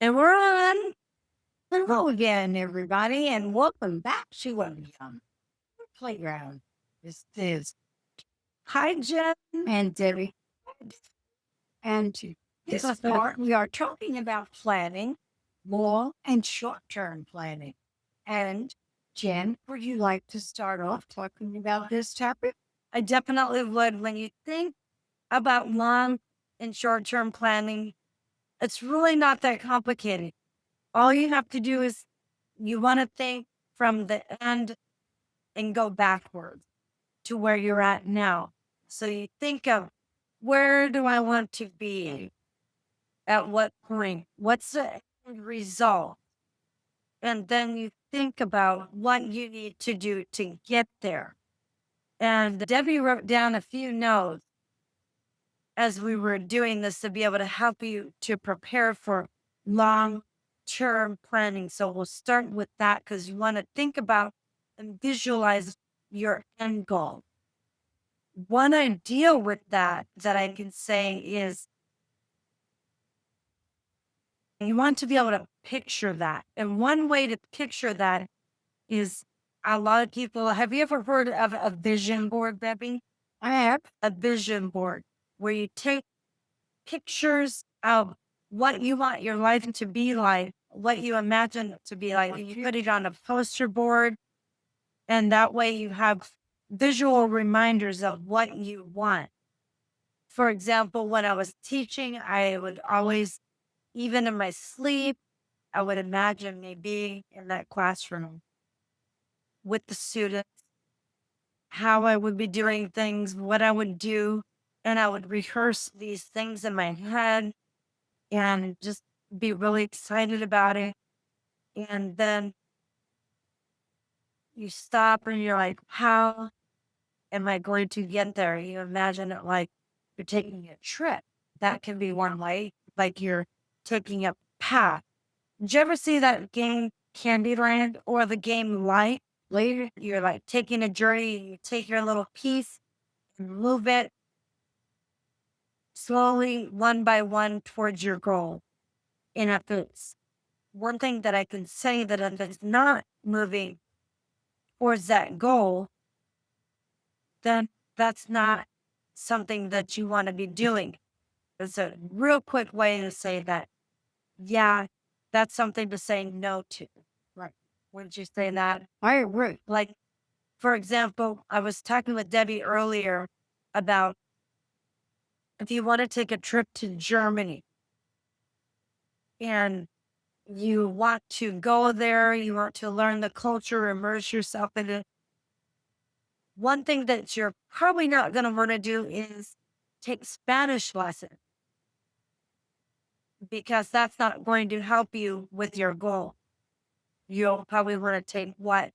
And we're on. Hello again, everybody, and welcome back to Playground. This is Hi, Jen and Debbie. And this part, we are talking about planning, long and short-term planning. And Jen, would you like to start off talking about this topic? I definitely would. When you think about long and short-term planning, it's really not that complicated. All you have to do is you want to think from the end and go backwards to where you're at now. So you think of, where do I want to be? At what point? What's the end result? And then you think about what you need to do to get there. And Debbie wrote down a few notes as we were doing this to be able to help you to prepare for long term planning. So we'll start with that because you want to think about and visualize your end goal. One idea with that I can say is you want to be able to picture that. And one way to picture that is, a lot of people, have you ever heard of a vision board, Debbie? I have. A vision board where you take pictures of what you want your life to be like, what you imagine it to be like. You put it on a poster board, and that way you have visual reminders of what you want. For example, when I was teaching, I would always, even in my sleep, I would imagine me being in that classroom with the students, how I would be doing things, what I would do, and I would rehearse these things in my head and just be really excited about it. And then you stop and you're like, how am I going to get there? You imagine it like you're taking a trip. That can be one way, like you're taking a path. Did you ever see that game Candyland or the game Light? Later, you're like taking a journey, you take your little piece and move it slowly, one by one, towards your goal. And if it's one thing that I can say, that if it's not moving towards that goal, then that's not something that you want to be doing. It's a real quick way to say that, yeah, that's something to say no to. Right. Wouldn't you say that? I agree. Like, for example, I was talking with Debbie earlier about if you want to take a trip to Germany and you want to go there, you want to learn the culture, immerse yourself in it. One thing that you're probably not going to want to do is take Spanish lessons, because that's not going to help you with your goal. You'll probably want to take what?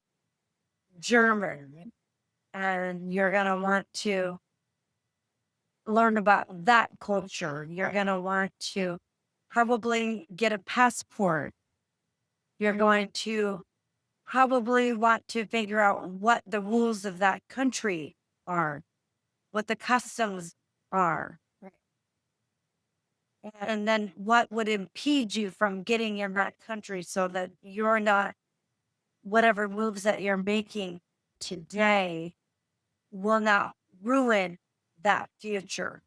German. And you're going to want to learn about that culture. You're going to want to probably get a passport. You're going to probably want to figure out what the rules of that country are, what the customs are. Right. And then what would impede you from getting in that country so that you're not, whatever moves that you're making today will not ruin that future.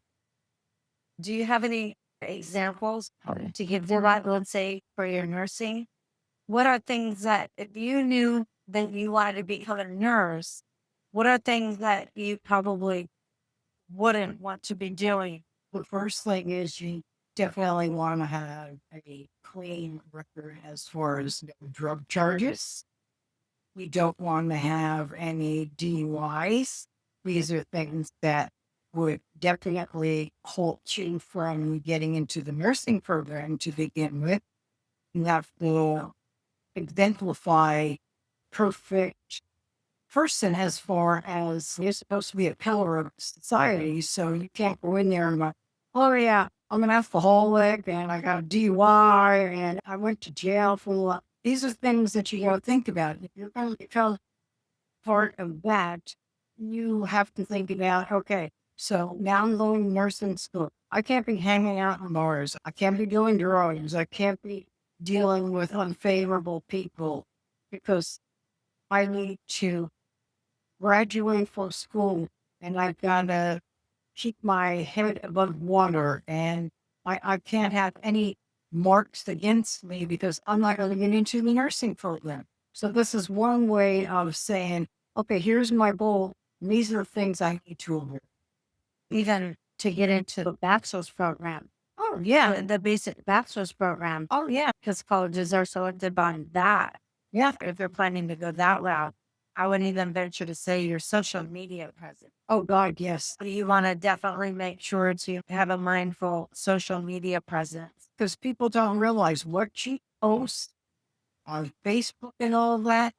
Do you have any examples to give them, let's say, for your nursing? What are things that, if you knew that you wanted to become a nurse, what are things that you probably wouldn't want to be doing? The first thing is you definitely want to have a clean record as far as no drug charges. We don't want to have any DUIs. These are things that would definitely halt you from getting into the nursing program to begin with. You have to exemplify perfect person as far as you're supposed to be a pillar of society. So you can't go in there and like, oh yeah, I'm an alcoholic and I got a DUI and I went to jail for. These are things that you got to think about. If you're going to become part of that, you have to think about, okay, so now I'm going to nursing school. I can't be hanging out in bars. I can't be doing drugs. I can't be dealing with unfavorable people because I need to graduate from school and I've got to keep my head above water and I can't have any marks against me because I'm not going to get into the nursing program. So this is one way of saying, okay, here's my goal. These are things I need to avoid. Even to get into the bachelor's program. Oh, yeah. The basic bachelor's program, Oh, yeah. because colleges are selected on that. Yeah. If you're planning to go that route, I would even venture to say your social media presence. Oh, God, yes. You want to definitely make sure to have a mindful social media presence. Because people don't realize what she posts on Facebook and all that.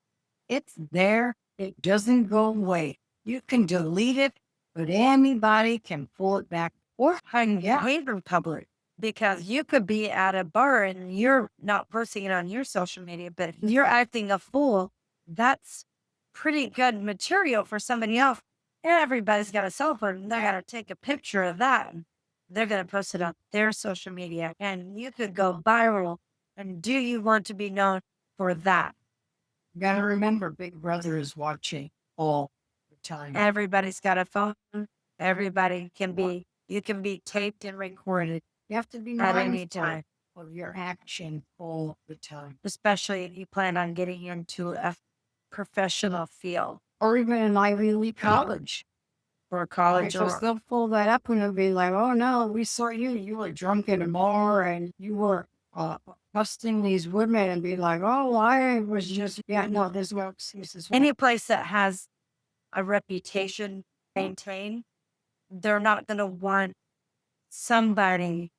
It's there. It doesn't go away. You can delete it, but anybody can pull it back or hang it Away from public. Because you could be at a bar and you're not posting it on your social media, but if you're acting a fool, that's pretty good material for somebody else. Everybody's got a cell phone. They got to take a picture of that. And they're going to post it on their social media and you could go viral. And do you want to be known for that? You got to remember, Big Brother is watching all the time. Everybody's got a phone. Everybody can be, you can be taped and recorded. You have to be at any mindful time, of your action all the time. especially if you plan on getting into a professional field Or even an Ivy League college. or college. Because they'll pull that up and they'll be like, oh no, we saw you. You were drunk in a bar and you were busting these women and be like, oh, I was just, yeah, no, there's no excuses. Any place that has a reputation maintained, they're not going to want somebody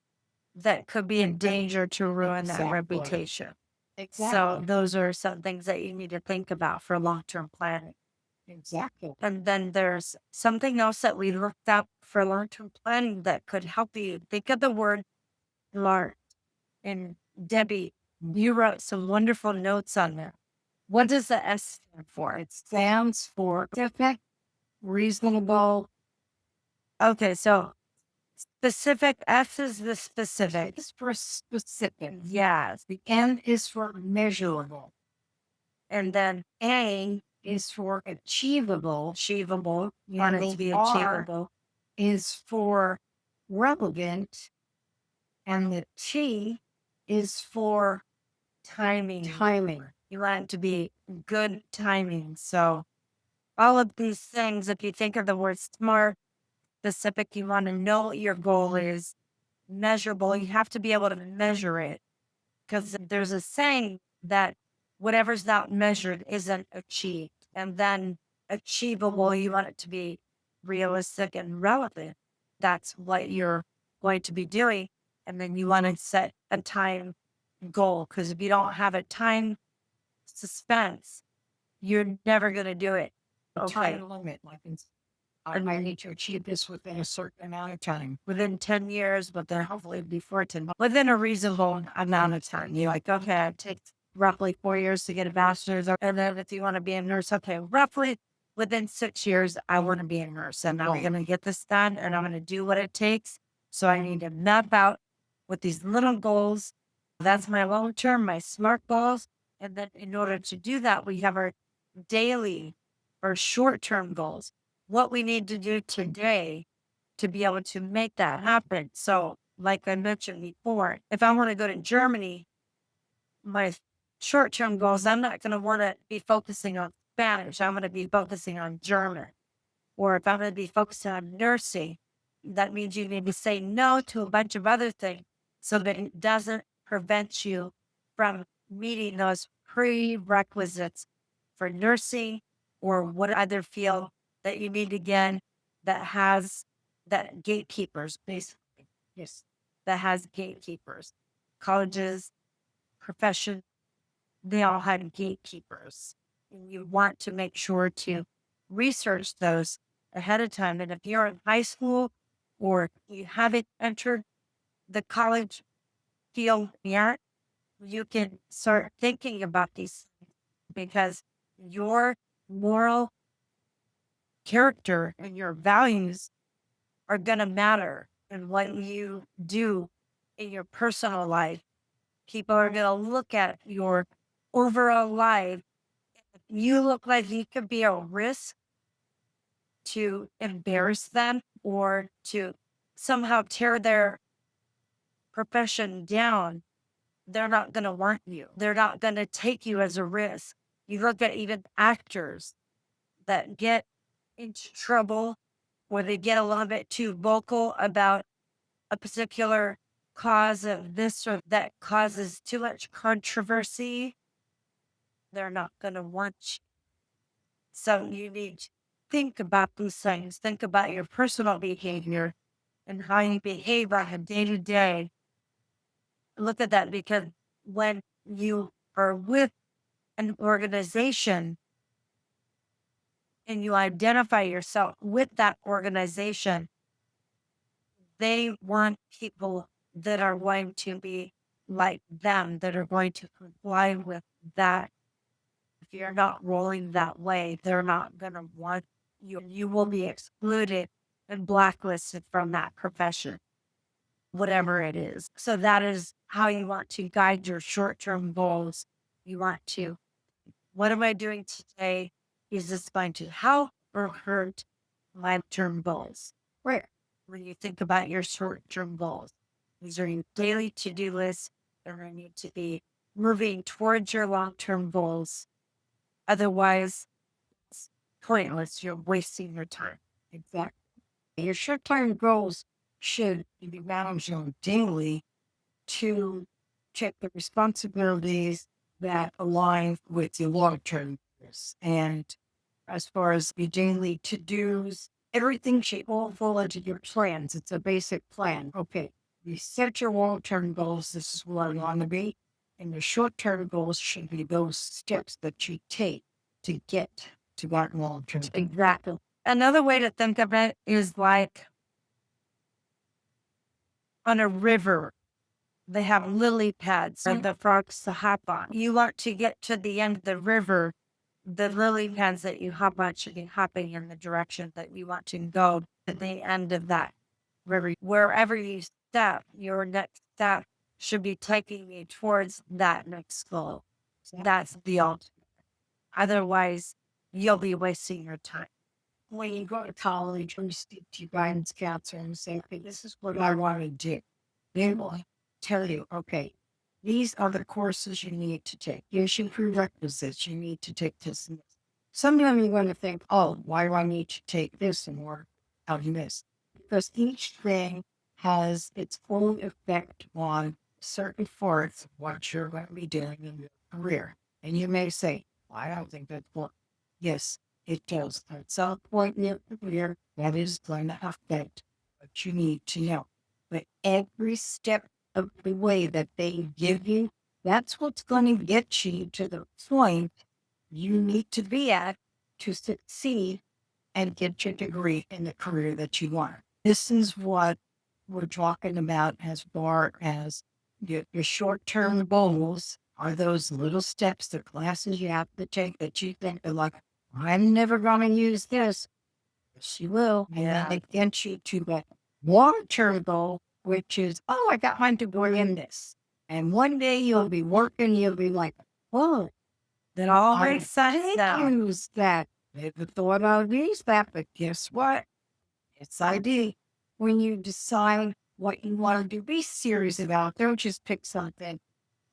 that could be in danger to ruin that reputation. Exactly. So those are some things that you need to think about for long-term planning. Exactly. And then there's something else that we looked up for long-term planning that could help you. Think of the word smart. And Debbie, you wrote some wonderful notes on there. What does the S stand for? It stands for specific, reasonable. Okay, so specific, S is the specific. It's for specific. Yes. The M is for measurable. And then A is for achievable. Achievable. You want it to be achievable. Is for relevant. And the T is for timing. Timing. You want it to be good timing. So all of these things, if you think of the word smart, specific, you want to know what your goal is. Measurable, you have to be able to measure it. Because there's a saying that whatever's not measured isn't achieved. And then achievable, you want it to be realistic and relevant. That's what you're going to be doing. And then you want to set a time goal. Because if you don't have a time suspense, you're never going to do it. Okay. Time limit, like I might need to achieve this within a certain amount of time. Within 10 years, but then hopefully before 10, within a reasonable amount of time. You're like, okay, it takes roughly 4 years to get a bachelor's. And then if you want to be a nurse, okay, roughly within 6 years, I want to be a nurse. And I'm going to get this done and I'm going to do what it takes. So I need to map out with these little goals. That's my long term, my SMART goals. And then in order to do that, we have our daily or short term goals. What we need to do today to be able to make that happen. So, like I mentioned before, if I want to go to Germany, my short term goals, I'm not going to want to be focusing on Spanish. I'm going to be focusing on German. Or if I'm going to be focusing on nursing, that means you need to say no to a bunch of other things so that it doesn't prevent you from meeting those prerequisites for nursing or what other field that you need to get that has that gatekeepers, basically. Yes. That has gatekeepers. Colleges, profession, they all have gatekeepers. And you want to make sure to research those ahead of time. And if you're in high school or you haven't entered the college field yet, you can start thinking about these things because your moral character and your values are going to matter in what you do in your personal life people are going to look at your overall life. You look like you could be a risk to embarrass them or to somehow tear their profession down. They're not going to want you. They're not going to take you as a risk. You look at even actors that get into trouble where they get a little bit too vocal about a particular cause of this or that causes too much controversy. They're not going to want you. So you need to think about these things. Think about your personal behavior and how you behave on a day to day. Look at that, because when you are with an organization and you identify yourself with that organization, they want people that are going to be like them, that are going to comply with that. If you're not rolling that way, they're not going to want you. You will be excluded and blacklisted from that profession, whatever it is. So that is how you want to guide your short-term goals. You want to, what am I doing today? Is this going to help or hurt my term goals? Right. When you think about your short-term goals, these are your daily to-do lists. They're going to need to be moving towards your long-term goals. Otherwise, it's pointless. You're wasting your time. Exactly. Your short-term goals should be managed on daily to check the responsibilities that align with your long-term goals. And as far as the daily to-dos, everything should all fall into your plans. It's a basic plan. Okay, you set your long-term goals. This is where I want to be. And your short-term goals should be those steps that you take to get to that long-term. Exactly. Another way to think of it is like on a river. They have lily pads for the frogs to hop on. You want to get to the end of the river. The lily pads that you hop on should be hopping in the direction that you want to go at the end of that river. Wherever you step, your next step should be taking you towards that next goal. That's the ultimate. Otherwise, you'll be wasting your time. When you go to college and you speak to your guidance counselor and say, okay, this is what I want to do, they will tell you, okay, these are the courses you need to take. Here's your prerequisites. You need to take this and this. Sometimes you're going to think, oh, why do I need to take this and more out of this? Because each thing has its own effect on certain parts of what you're going to be doing in your career. And you may say, well, I don't think that's what. Yes, it does. At some point in your career, that is going to affect what you need to know. But every step of the way that they give you, that's what's going to get you to the point you need to be at to succeed and get your degree in the career that you want. This is what we're talking about as far as your short-term goals are those little steps, the classes you have to take that you think are like, I'm never going to use this. Yes, you will. Yeah. And then it gets you to that long-term goal, which is, oh, I got my degree in this. And one day you'll be working, you'll be like, oh, That all I makes sense now. use that. Never thought I'd use that, but guess what? It's ID. When you decide what you want to do, be serious about it. Don't just pick something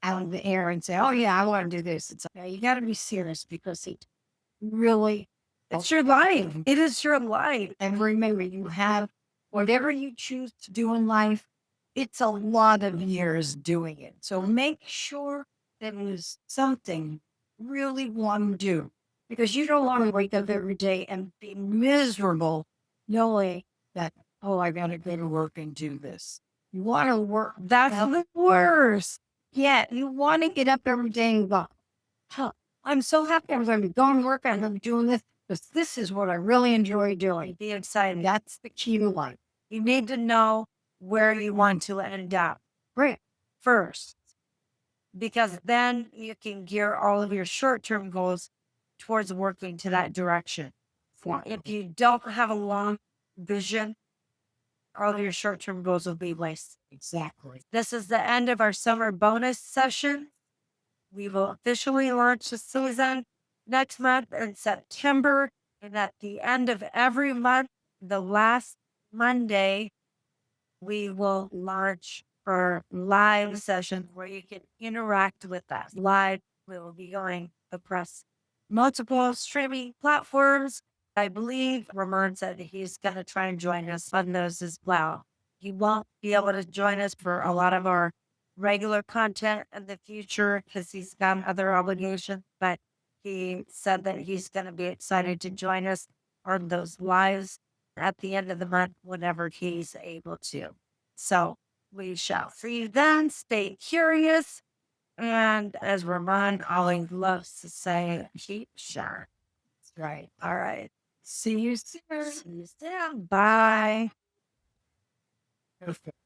out of the air and say, oh, yeah, I want to do this. It's you got to be serious because it really, It's your life. It is your life. and remember, you have whatever you choose to do in life, it's a lot of years doing it. So make sure that it is something you really want to do, because you don't want to wake up every day and be miserable knowing that, oh, I got to go to work and do this. You want to work. That's the worst. Yeah, you want to get up every day and go, huh, I'm so happy I'm going to be going to work. I'm going to be doing this because this is what I really enjoy doing. Be excited. That's the key to life. You need to know where you want to end up Right. first, because then you can gear all of your short-term goals towards working to that direction. If you don't have a long vision, all your short-term goals will be wasted. Exactly. This is the end of our summer bonus session. We will officially launch the season next month in September. And at the end of every month, the last Monday, we will launch our live session where you can interact with us live. We will be going across multiple streaming platforms. I believe Ramon said he's going to try and join us on those as well. He won't be able to join us for a lot of our regular content in the future because he's got other obligations, but he said that he's going to be excited to join us on those lives at the end of the month whenever he's able to. So we shall see you then. Stay curious. And as Ramon always loves to say, keep sharp. That's right. All right. See you soon. See you soon. Bye. Perfect.